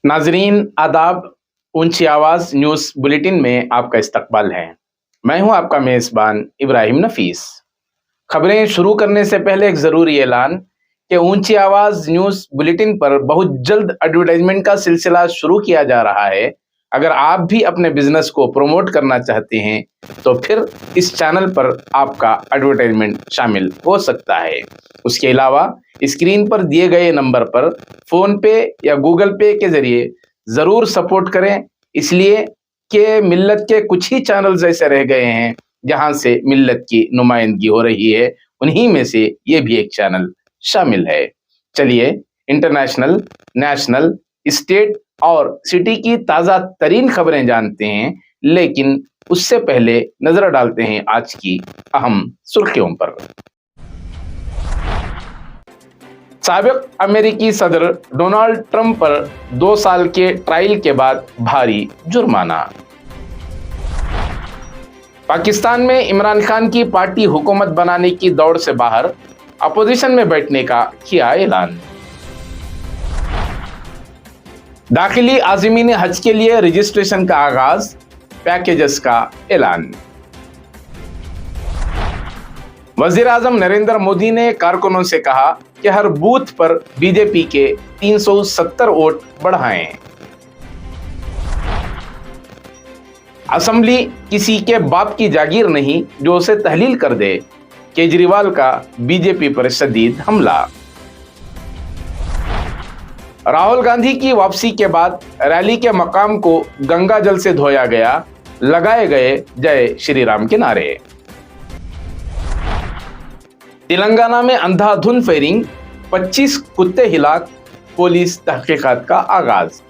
नाजरीन आदाब। ऊंची आवाज न्यूज बुलेटिन में आपका इस्तकबाल है। मैं हूं आपका मेजबान इब्राहिम नफीस। खबरें शुरू करने से पहले एक ज़रूरी ऐलान कि ऊंची आवाज न्यूज बुलेटिन पर बहुत जल्द एडवर्टाइजमेंट का सिलसिला शुरू किया जा रहा है। अगर आप भी अपने बिजनेस को प्रमोट करना चाहते हैं तो फिर इस चैनल पर आपका एडवर्टाइजमेंट शामिल हो सकता है। उसके अलावा स्क्रीन पर दिए गए नंबर पर फोन पे या गूगल पे के जरिए ज़रूर सपोर्ट करें, इसलिए कि मिल्लत के कुछ ही चैनल्स ऐसे रह गए हैं जहां से मिल्लत की नुमाइंदगी हो रही है। उन्हीं में से ये भी एक चैनल शामिल है। चलिए इंटरनेशनल, नेशनल, स्टेट और सिटी की ताज़ा तरीन खबरें जानते हैं, लेकिन उससे पहले नजर डालते हैं आज की अहम सुर्खियों पर। साबिक अमेरिकी सदर डोनाल्ड ट्रंप पर 2 साल के ट्रायल के बाद भारी जुर्माना। पाकिस्तान में इमरान खान की पार्टी हुकूमत बनाने की दौड़ से बाहर अपोजिशन में बैठने का किया ऐलान। दाखिली आज़मीन हज के लिए रजिस्ट्रेशन का आगाज, पैकेजेस का ऐलान। वजीर आजम नरेंद्र मोदी ने कारकुनों से कहा कि हर बूथ पर बीजेपी के 370 वोट बढ़ाएं। असेंबली किसी के बाप की जागीर नहीं जो उसे तहलील कर दे, केजरीवाल का बीजेपी पर शदीद हमला। राहुल गांधी की वापसी के बाद रैली के मकाम को गंगा जल से धोया गया, लगाए गए जय श्री राम के नारे। तेलंगाना में अंधाधुंध फायरिंग, 25 कुत्ते हिलाक, पुलिस तहकीकात का आगाज।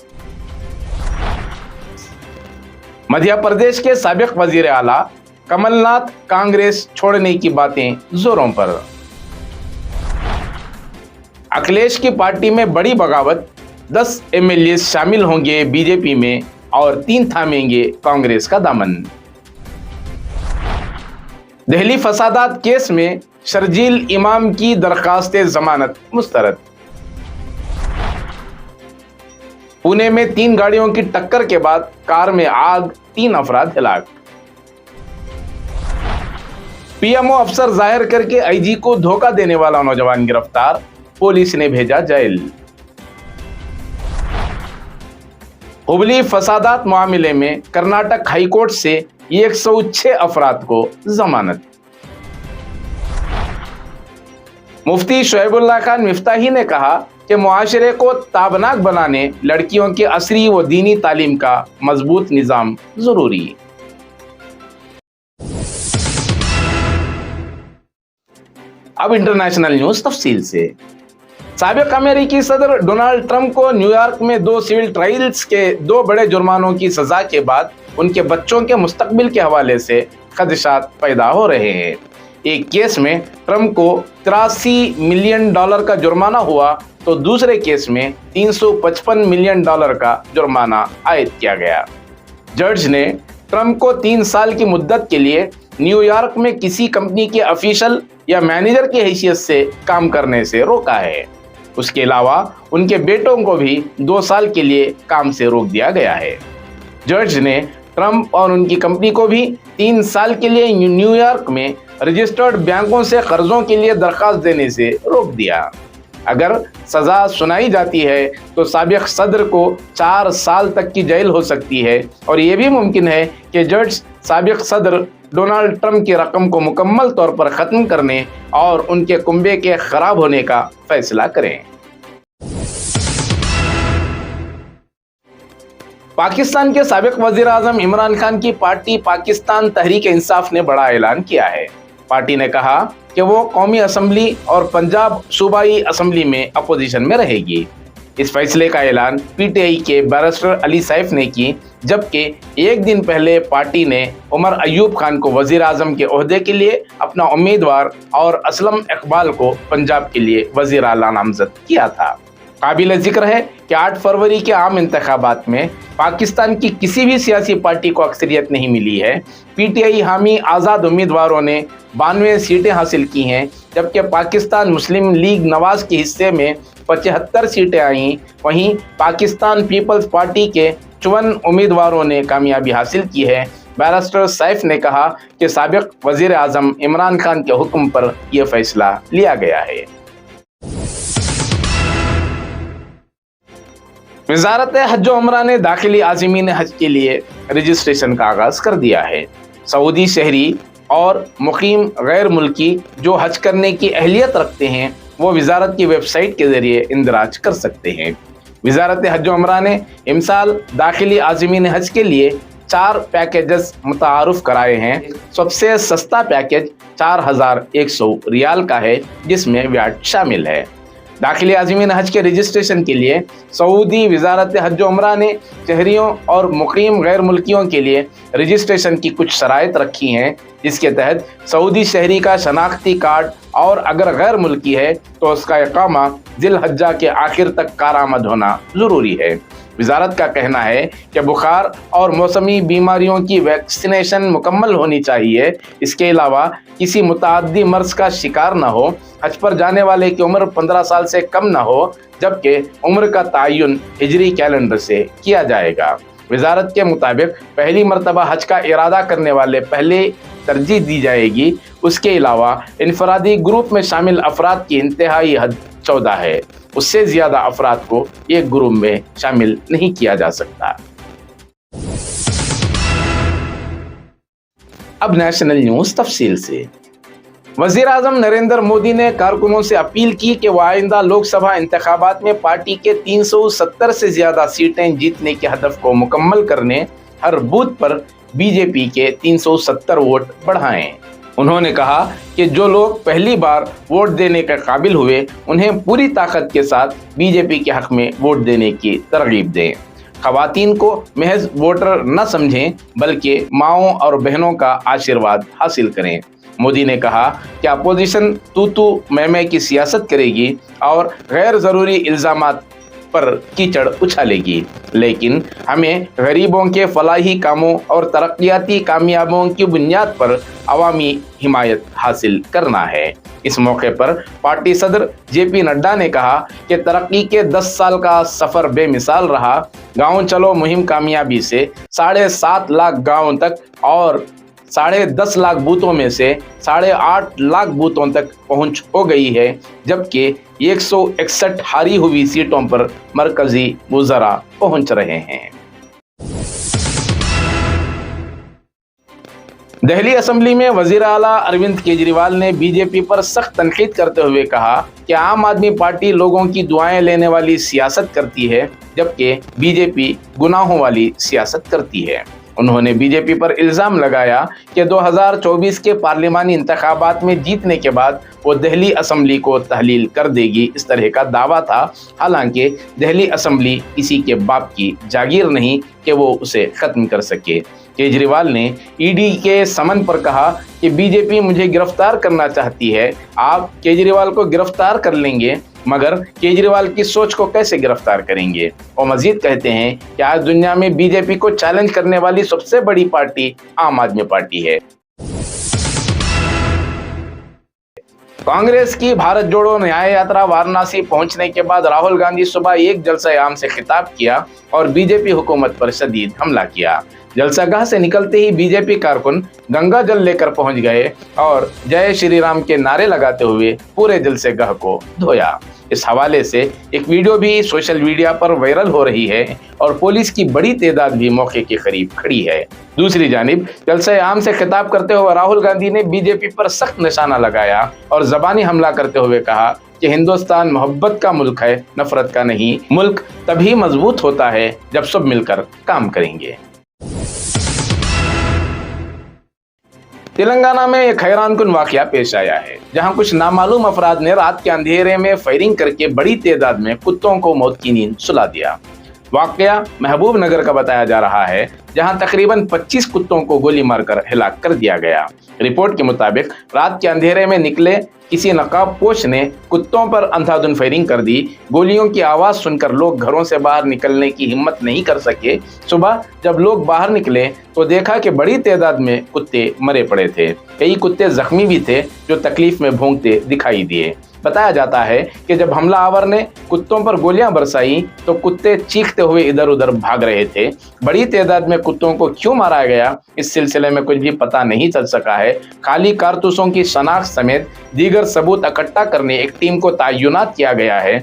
मध्य प्रदेश के साबिक वजीर आला कमलनाथ कांग्रेस छोड़ने की बातें जोरों पर। अखिलेश की पार्टी में बड़ी बगावत, 10 एमएलए शामिल होंगे बीजेपी में और 3 थामेंगे कांग्रेस का दामन। दिल्ली फसादात केस में शर्जील इमाम की दरखास्त जमानत मुस्तरद। पुणे में 3 गाड़ियों की टक्कर के बाद कार में आग, 3 अफराद हलाक। पीएमओ अफसर जाहिर करके आईजी को धोखा देने वाला नौजवान गिरफ्तार, पुलिस ने भेजा जेल। हुबली फसादात मामले में कर्नाटक हाईकोर्ट से 106 अफराद को जमानत। मुफ्ती शोएबुल्लाह खान मिफ्ताही ने कहा कि मुआशरे को ताबनाक बनाने लड़कियों की असरी व दीनी तालीम का मजबूत निज़ाम जरूरी। अब इंटरनेशनल न्यूज तफसील से। साबिक अमेरिकी सदर डोनाल्ड ट्रंप को न्यूयॉर्क में 2 सिविल ट्रायल्स के 2 बड़े जुर्मानों की सजा के बाद उनके बच्चों के मुस्तकबिल के हवाले से खदशात पैदा हो रहे हैं। एक केस में ट्रंप को $83 मिलियन का जुर्माना हुआ तो दूसरे केस में $355 मिलियन का जुर्माना आयद किया गया। जज ने ट्रंप को 3 साल की मुद्दत के लिए न्यूयॉर्क में किसी कंपनी के ऑफिशियल या मैनेजर की हैसियत से काम करने से रोका है। उसके अलावा उनके बेटों को भी 2 साल के लिए काम से रोक दिया गया है। जज ने ट्रंप और उनकी कंपनी को भी 3 साल के लिए न्यूयॉर्क में रजिस्टर्ड बैंकों से कर्जों के लिए दरखास्त देने से रोक दिया। अगर सजा सुनाई जाती है तो साबिक सदर को 4 साल तक की जेल हो सकती है और ये भी मुमकिन है कि जज साबिक सदर डोनाल्ड ट्रंप की रकम को मुकम्मल तौर पर ख़त्म करने और उनके कुंबे के खराब होने का फैसला करें। पाकिस्तान के साबिक वजीर आजम इमरान खान की पार्टी पाकिस्तान तहरीक इंसाफ ने बड़ा ऐलान किया है। पार्टी ने कहा कि वो कौमी असम्बली और पंजाब सूबाई असम्बली में अपोजिशन में रहेगी। इस फैसले का ऐलान पीटीआई के बैरिस्टर अली सैफ ने की, जबकि एक दिन पहले पार्टी ने उमर अयूब खान को वजीर आजम के ओहदे के लिए अपना उम्मीदवार और असलम इकबाल को पंजाब के लिए वजीर आला नामजद किया था। काबिल जिक्र है कि 8 फरवरी के आम इंतखाबात में पाकिस्तान की किसी भी सियासी पार्टी को अक्सरियत नहीं मिली है। पीटीआई हामी आज़ाद उम्मीदवारों ने 92 सीटें हासिल की हैं, जबकि पाकिस्तान मुस्लिम लीग नवाज के हिस्से में 75 सीटें आईं, वहीं पाकिस्तान पीपल्स पार्टी के 54 उम्मीदवारों ने कामयाबी हासिल की है। बैरिस्टर सैफ ने कहा कि साबिक वजीर आजम इमरान खान के हुक्म पर यह फैसला लिया गया है। वजारत हज उम्रा ने दाखिली आज़मीन हज के लिए रजिस्ट्रेशन का आगाज कर दिया है। सऊदी शहरी और मुकीम गैर मुल्की जो हज करने की अहलियत रखते हैं वो वजारत की वेबसाइट के जरिए इंदराज कर सकते हैं। वजारत हज उम्रा ने इमसाल दाखिली आज़मीन हज के लिए 4 पैकेजेस मुतारुफ कराए हैं। सबसे सस्ता पैकेज 4100 रियाल का है, जिसमें व्याट शामिल है। दाखिली आज़मीन हज के रजिस्ट्रेशन के लिए सऊदी वजारत हज उम्रा ने शहरियों और मुकीम गैर मुल्कियों के लिए रजिस्ट्रेशन की कुछ शराइत रखी हैं, जिसके तहत सऊदी शहरी का शनाख्ती कार्ड और अगर गैर मुल्की है तो उसका इकामा जिल हज्जा के आखिर तक कारआमद होना ज़रूरी है। वजारत का कहना है कि बुखार और मौसमी बीमारियों की वैक्सीनेशन मुकम्मल होनी चाहिए। इसके अलावा किसी मुताद्दी मर्ज का शिकार न हो, हज पर जाने वाले की उम्र 15 साल से कम न हो, जबकि उम्र का तयन हिजरी कैलेंडर से किया जाएगा। वजारत के मुताबिक पहली मरतबा हज का इरादा करने वाले पहले तरजीह दी जाएगी। उसके अलावा इनफरादी ग्रुप में शामिल अफराद की इंतहाई हद 14 है, उससे ज्यादा अफराद को एक ग्रुप में शामिल नहीं किया जा सकता। अब नेशनल न्यूज तफसील से। वजीर आजम नरेंद्र मोदी ने कारकुनों से अपील की कि वह आइंदा लोकसभा इंतखाबात में पार्टी के 370 से ज्यादा सीटें जीतने के हदफ को मुकम्मल करने हर बूथ पर बीजेपी के 370 वोट बढ़ाएं। उन्होंने कहा कि जो लोग पहली बार वोट देने के काबिल हुए उन्हें पूरी ताकत के साथ बीजेपी के हक में वोट देने की तरगीब दें। खवातीन को महज वोटर न समझें, बल्कि माओं और बहनों का आशीर्वाद हासिल करें। मोदी ने कहा कि अपोजिशन तू मैं की सियासत करेगी और गैर ज़रूरी इल्ज़ामात पर कीचड़ उछालेगी, लेकिन हमें गरीबों के फलाही कामों और तरक्याती कामयाबियों की बुनियाद पर अवामी हिमायत हासिल करना है। इस मौके पर पार्टी सदर जेपी नड्डा ने कहा कि तरक्की के 10 साल का सफ़र बेमिसाल रहा। गाँव चलो मुहिम कामयाबी से 7.5 लाख गाँव तक और 10.5 लाख बूथों में से 8.5 लाख बूथों तक पहुंच हो गई है, जबकि 161 हारी हुई सीटों पर मरकजी वज़रा पहुंच रहे हैं। दिल्ली असेंबली में वजीर आला अरविंद केजरीवाल ने बीजेपी पर सख्त तनकीद करते हुए कहा कि आम आदमी पार्टी लोगों की दुआएं लेने वाली सियासत करती है, जबकि बीजेपी गुनाहों वाली सियासत करती है। उन्होंने बीजेपी पर इल्ज़ाम लगाया कि 2024 के पार्लिमानी इंतखाबात में जीतने के बाद वो दिल्ली असेंबली को तहलील कर देगी। इस तरह का दावा था, हालांकि दिल्ली असेंबली किसी के बाप की जागीर नहीं कि वो उसे ख़त्म कर सके। केजरीवाल ने ईडी के समन पर कहा कि बीजेपी मुझे गिरफ्तार करना चाहती है। आप केजरीवाल को गिरफ्तार कर लेंगे, मगर केजरीवाल की सोच को कैसे गिरफ्तार करेंगे। और मजीद कहते हैं कि आज दुनिया में बीजेपी को चैलेंज करने वाली सबसे बड़ी पार्टी आम आदमी पार्टी है। कांग्रेस की भारत जोड़ो न्याय यात्रा वाराणसी पहुंचने के बाद राहुल गांधी सुबह एक जलसा-ए-आम से खिताब किया और बीजेपी हुकूमत पर शदीद हमला किया। जलसागाह से निकलते ही बीजेपी कारकुन गंगा जल लेकर पहुंच गए और जय श्री राम के नारे लगाते हुए पूरे जलसागाह को धोया। इस हवाले से एक वीडियो भी सोशल मीडिया पर वायरल हो रही है और पुलिस की बड़ी तादाद भी मौके के करीब खड़ी है। दूसरी जानिब जलसा-ए-आम से खिताब करते हुए राहुल गांधी ने बीजेपी पर सख्त निशाना लगाया और ज़बानी हमला करते हुए कहा कि हिंदुस्तान मोहब्बत का मुल्क है, नफरत का नहीं। मुल्क तभी मजबूत होता है जब सब मिलकर काम करेंगे। तेलंगाना में एक हैरानकुन वाकया पेश आया है, जहां कुछ नामालूम अफराद ने रात के अंधेरे में फायरिंग करके बड़ी तादाद में कुत्तों को मौत की नींद सुला दिया। वाकया महबूब नगर का बताया जा रहा है, जहां तकरीबन 25 कुत्तों को गोली मारकर हिलाक कर दिया गया। रिपोर्ट के मुताबिक रात के अंधेरे में निकले किसी नकाबपोश ने कुत्तों पर अंधाधुन फायरिंग कर दी। गोलियों की आवाज़ सुनकर लोग घरों से बाहर निकलने की हिम्मत नहीं कर सके। सुबह जब लोग बाहर निकले तो देखा कि बड़ी तादाद में कुत्ते मरे पड़े थे। कई कुत्ते जख्मी भी थे जो तकलीफ में भौंकते दिखाई दिए। बताया जाता है कि जब हमलावर ने कुत्तों पर गोलियां बरसाई तो कुत्ते चीखते हुए इधर उधर भाग रहे थे। बड़ी तादाद में कुत्तों को क्यों मारा गया, इस सिलसिले में कुछ भी पता नहीं चल सका है। खाली कारतूसों की शनाख्त समेत दीगर सबूत इकट्ठा करने एक टीम को तैनात किया गया है।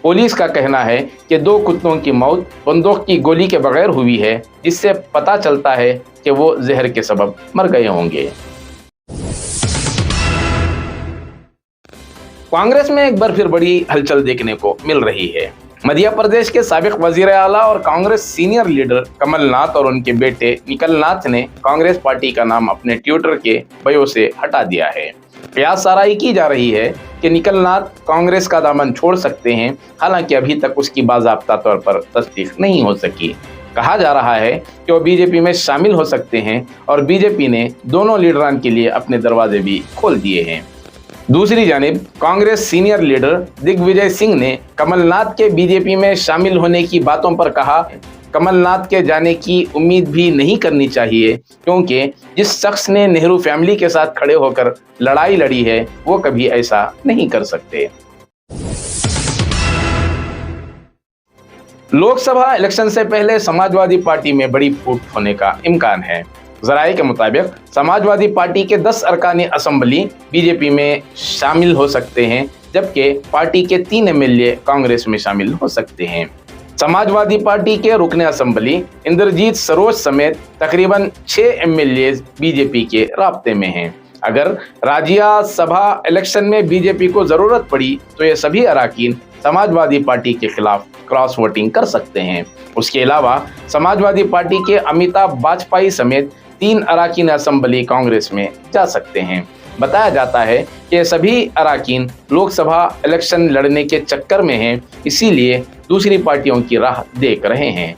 पुलिस का कहना है कि 2 कुत्तों की मौत बंदूक की गोली के बगैर हुई है, जिससे पता चलता है कि वो जहर के सबब मर गए होंगे। कांग्रेस में एक बार फिर बड़ी हलचल देखने को मिल रही है। मध्य प्रदेश के साबिक वजीर आला और कांग्रेस सीनियर लीडर कमलनाथ और उनके बेटे निखिलनाथ ने कांग्रेस पार्टी का नाम अपने ट्विटर के बायो से हटा दिया है। कयासाराई की जा रही है कि निखिलनाथ कांग्रेस का दामन छोड़ सकते हैं, हालांकि अभी तक उसकी बाज़ाब्ता तौर पर तस्दीक नहीं हो सकी। कहा जा रहा है कि वो बीजेपी में शामिल हो सकते हैं और बीजेपी ने दोनों लीडरान के लिए अपने दरवाजे भी खोल दिए हैं। दूसरी जानिब कांग्रेस सीनियर लीडर दिग्विजय सिंह ने कमलनाथ के बीजेपी में शामिल होने की बातों पर कहा, कमलनाथ के जाने की उम्मीद भी नहीं करनी चाहिए, क्योंकि जिस शख्स ने नेहरू फैमिली के साथ खड़े होकर लड़ाई लड़ी है वो कभी ऐसा नहीं कर सकते। लोकसभा इलेक्शन से पहले समाजवादी पार्टी में बड़ी फूट होने का इम्कान है। जराये के मुताबिक समाजवादी पार्टी के 10 अरकानी असेंबली बीजेपी में शामिल हो सकते हैं, जबकि पार्टी के 3 एमएलए कांग्रेस में शामिल हो सकते हैं। समाजवादी पार्टी के रुकने असेंबली इंद्रजीत सरोज समेत तकरीबन 6 एमएलए बीजेपी के राब्ते में हैं। अगर राज्य सभा इलेक्शन में बीजेपी को जरूरत पड़ी तो ये सभी अरकान समाजवादी पार्टी के खिलाफ क्रॉस वोटिंग कर सकते हैं। उसके अलावा समाजवादी पार्टी के अमिताभ वाजपेयी समेत 3 अरकान असेंबली कांग्रेस में जा सकते हैं। बताया जाता है कि सभी अरकान लोकसभा इलेक्शन लड़ने के चक्कर में हैं, इसीलिए दूसरी पार्टियों की राह देख रहे हैं।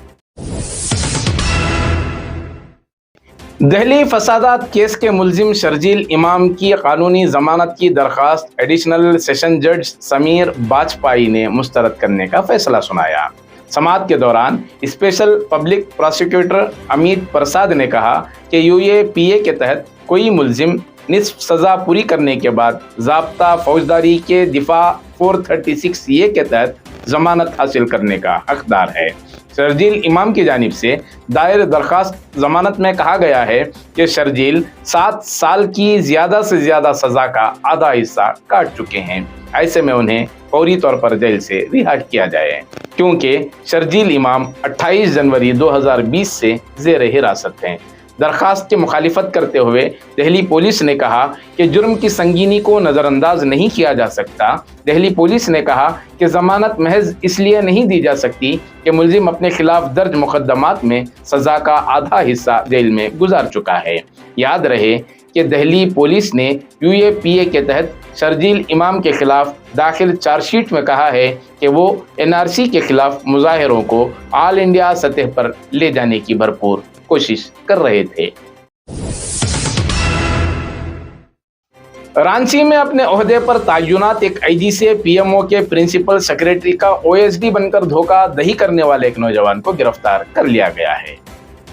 दिल्ली फसादात केस के मुल्जिम शर्जील इमाम की कानूनी जमानत की दरखास्त एडिशनल सेशन जज समीर वाजपेयी ने मुस्तरद करने का फैसला सुनाया। समाअत के दौरान स्पेशल पब्लिक प्रोसिक्यूटर अमित प्रसाद ने कहा कि यूएपीए के तहत कोई मुल्जिम निस्फ सजा पूरी करने के बाद ज़ाब्ता फौजदारी के दिफा 436A के तहत जमानत हासिल करने का हकदार है। शर्जील इमाम की जानिब से दायर दरखास्त जमानत में कहा गया है कि शर्जील 7 साल की ज़्यादा से ज़्यादा सज़ा का आधा हिस्सा काट चुके हैं। ऐसे में उन्हें फौरी तौर पर जेल से रिहा किया जाए, क्योंकि शर्जील इमाम 28 जनवरी 2020 से ज़ेर हिरासत हैं। दरखास्त की मुखालिफत करते हुए दिल्ली पुलिस ने कहा कि जुर्म की संगीनी को नज़रअंदाज नहीं किया जा सकता। दिल्ली पुलिस ने कहा कि ज़मानत महज इसलिए नहीं दी जा सकती कि मुल्जिम अपने खिलाफ दर्ज मुकदमात में सज़ा का आधा हिस्सा जेल में गुजार चुका है। याद रहे कि दिल्ली पुलिस ने यूएपीए के तहत शर्जील इमाम के खिलाफ दाखिल चार्जशीट में कहा है कि वो एनआरसी के खिलाफ मुजाहिरों को ऑल इंडिया सतह पर ले जाने की भरपूर कोशिश कर रहे थे। रांची में अपने ओहदे पर तैनात एक आईजी से पीएमओ के प्रिंसिपल सेक्रेटरी का ओएसडी बनकर धोखाधड़ी करने वाले एक नौजवान को गिरफ्तार कर लिया गया है।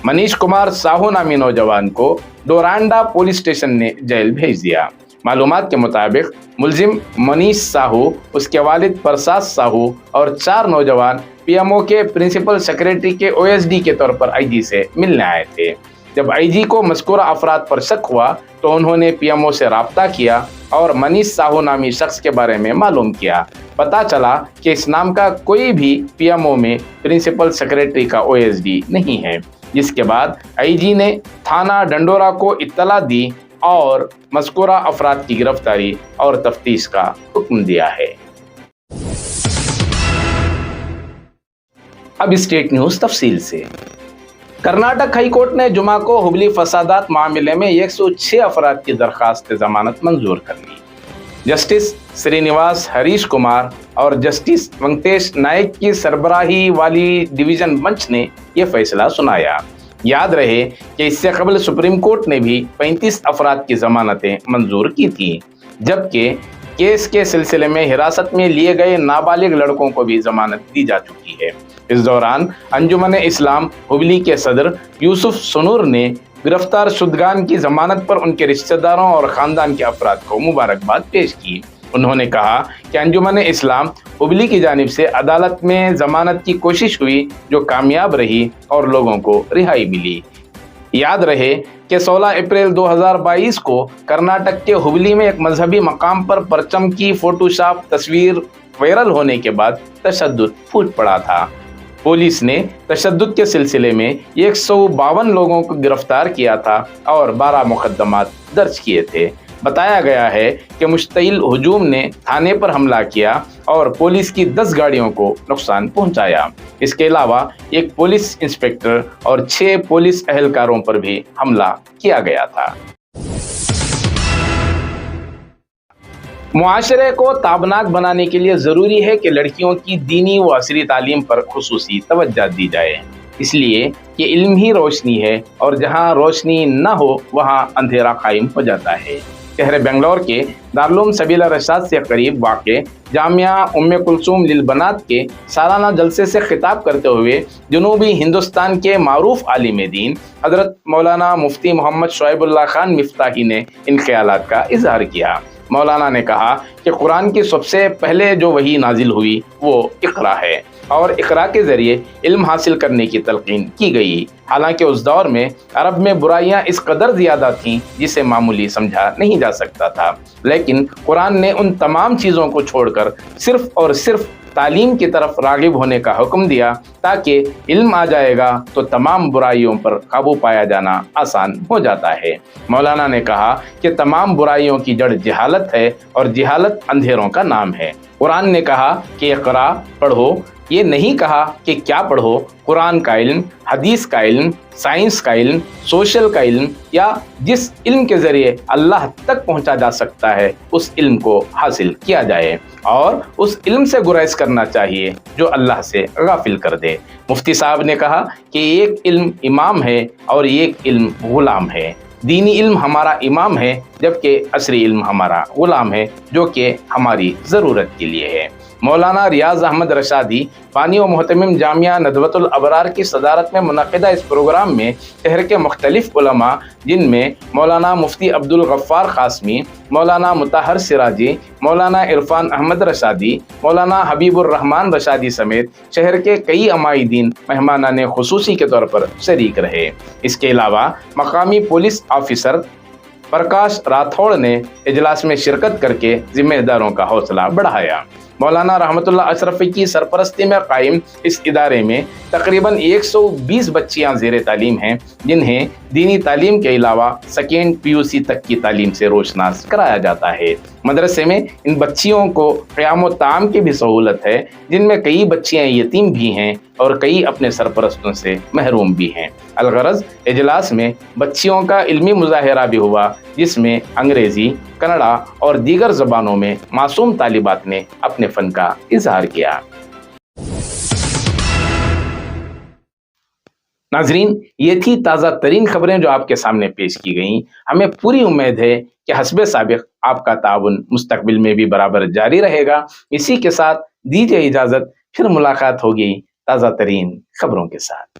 मनीष कुमार साहू नामी नौजवान को डोरांडा पुलिस स्टेशन ने जेल भेज दिया। मालूमात के मुताबिक मुल्जिम मनीष साहू, उसके वालिद प्रसाद साहू और 4 नौजवान पीएमओ के प्रिंसिपल सेक्रेटरी के ओएसडी के तौर पर आईजी से मिलने आए थे। जब आईजी को मज़कूरा अफराद पर शक हुआ तो उन्होंने पीएमओ से राब्ता किया और मनीष साहू नामी शख्स के बारे में मालूम किया। पता चला कि इस नाम का कोई भी पीएमओ में प्रिंसिपल सेक्रेटरी का ओएसडी नहीं है, जिसके बाद आईजी ने थाना डंडोरा को इत्तला दी और मज़कूरा अफराद की गिरफ्तारी और तफ्तीश का हुक्म दिया है। अब स्टेट न्यूज तफसील से। कर्नाटक हाई कोर्ट ने जुमा को हुबली फसादात मामले में 106 अफराद की दरखास्त जमानत मंजूर कर ली। जस्टिस श्रीनिवास हरीश कुमार और जस्टिस वेंकटेश नायक की सरबराही वाली डिवीजन बेंच ने यह फैसला सुनाया। याद रहे कि इससे कबल सुप्रीम कोर्ट ने भी 35 अफराद की जमानतें मंजूर की थी, जबकि केस के सिलसिले में हिरासत में लिए गए नाबालिग लड़कों को भी जमानत दी जा चुकी है। इस दौरान अंजुमन इस्लाम हुबली के सदर यूसुफ सुनूर ने गिरफ्तार शुदगान की जमानत पर उनके रिश्तेदारों और ख़ानदान के अफराद को मुबारकबाद पेश की। انہوں نے کہا کہ انجمن اسلام ہبلی کی جانب سے عدالت میں ضمانت کی کوشش ہوئی جو کامیاب رہی اور لوگوں کو رہائی ملی۔ یاد رہے کہ 16 اپریل 2022 کو کرناٹک کے ہبلی میں ایک مذہبی مقام پر پرچم کی فوٹوشاپ تصویر وائرل ہونے کے بعد تشدد پھوٹ پڑا تھا۔ پولیس نے تشدد کے سلسلے میں 152 لوگوں کو گرفتار کیا تھا اور 12 مقدمات درج کیے تھے۔ بتایا گیا ہے کہ مشتعل ہجوم نے تھانے پر حملہ کیا اور پولیس کی 10 گاڑیوں کو نقصان پہنچایا۔ اس کے علاوہ ایک پولیس انسپکٹر اور 6 پولیس اہلکاروں پر بھی حملہ کیا گیا تھا۔ معاشرے کو تابناک بنانے کے لیے ضروری ہے کہ لڑکیوں کی دینی و عصری تعلیم پر خصوصی توجہ دی جائے، اس لیے کہ علم ہی روشنی ہے اور جہاں روشنی نہ ہو وہاں اندھیرا قائم ہو جاتا ہے۔ شہر بنگلور کے دارالعلوم سبیل رشاد سے قریب واقع جامعہ ام کلثوم للبنات کے سالانہ جلسے سے خطاب کرتے ہوئے جنوبی ہندوستان کے معروف عالم دین حضرت مولانا مفتی محمد شعیب اللہ خان مفتاحی نے ان خیالات کا اظہار کیا۔ مولانا نے کہا کہ قرآن کی سب سے پہلے جو وحی نازل ہوئی وہ اقرا ہے اور اقرا کے ذریعے علم حاصل کرنے کی تلقین کی گئی۔ حالانکہ اس دور میں عرب میں برائیاں اس قدر زیادہ تھیں جسے معمولی سمجھا نہیں جا سکتا تھا، لیکن قرآن نے ان تمام چیزوں کو چھوڑ کر صرف اور صرف تعلیم کی طرف راغب ہونے کا حکم دیا تاکہ علم آ جائے گا تو تمام برائیوں پر قابو پایا جانا آسان ہو جاتا ہے۔ مولانا نے کہا کہ تمام برائیوں کی جڑ جہالت ہے اور جہالت اندھیروں کا نام ہے۔ قرآن نے کہا کہ اقرا پڑھو، یہ نہیں کہا کہ کیا پڑھو۔ قرآن کا علم، حدیث کا علم، سائنس کا علم، سوشل کا علم یا جس علم کے ذریعے اللہ تک پہنچا جا سکتا ہے اس علم کو حاصل کیا جائے اور اس علم سے گریز کرنا چاہیے جو اللہ سے غافل کر دے۔ مفتی صاحب نے کہا کہ ایک علم امام ہے اور ایک علم غلام ہے۔ دینی علم ہمارا امام ہے جبکہ عصری علم ہمارا غلام ہے جو کہ ہماری ضرورت کے لیے ہے۔ مولانا ریاض احمد رشادی بانی و محتمم جامعہ ندوۃ الابرار کی صدارت میں منعقدہ اس پروگرام میں شہر کے مختلف علماء جن میں مولانا مفتی عبدالغفار قاسمی، مولانا مطہر سراجی، مولانا عرفان احمد رشادی، مولانا حبیب الرحمان رشادی سمیت شہر کے کئی عمائدین مہمانان خصوصی کے طور پر شریک رہے۔ اس کے علاوہ مقامی پولیس آفیسر پرکاش راتھوڑ نے اجلاس میں شرکت کر کے ذمہ داروں کا حوصلہ بڑھایا۔ مولانا رحمت اللہ اشرفی کی سرپرستی میں قائم اس ادارے میں تقریباً 120 بچیاں زیر تعلیم ہیں جنہیں دینی تعلیم کے علاوہ سیکنڈ PUC تک کی تعلیم سے روشناس کرایا جاتا ہے۔ مدرسے میں ان بچیوں کو قیام و طعام کی بھی سہولت ہے جن میں کئی بچیاں یتیم بھی ہیں اور کئی اپنے سرپرستوں سے محروم بھی ہیں۔ الغرض اجلاس میں بچیوں کا علمی مظاہرہ بھی ہوا جس میں انگریزی، کنڑا اور دیگر زبانوں میں معصوم طالبات نے اپنے فن کا اظہار کیا۔ ناظرین، یہ تھی تازہ ترین خبریں جو آپ کے سامنے پیش کی گئیں۔ ہمیں پوری امید ہے کہ حسب سابق آپ کا تعاون مستقبل میں بھی برابر جاری رہے گا۔ اسی کے ساتھ دیجیے اجازت، پھر ملاقات ہوگی تازہ ترین خبروں کے ساتھ۔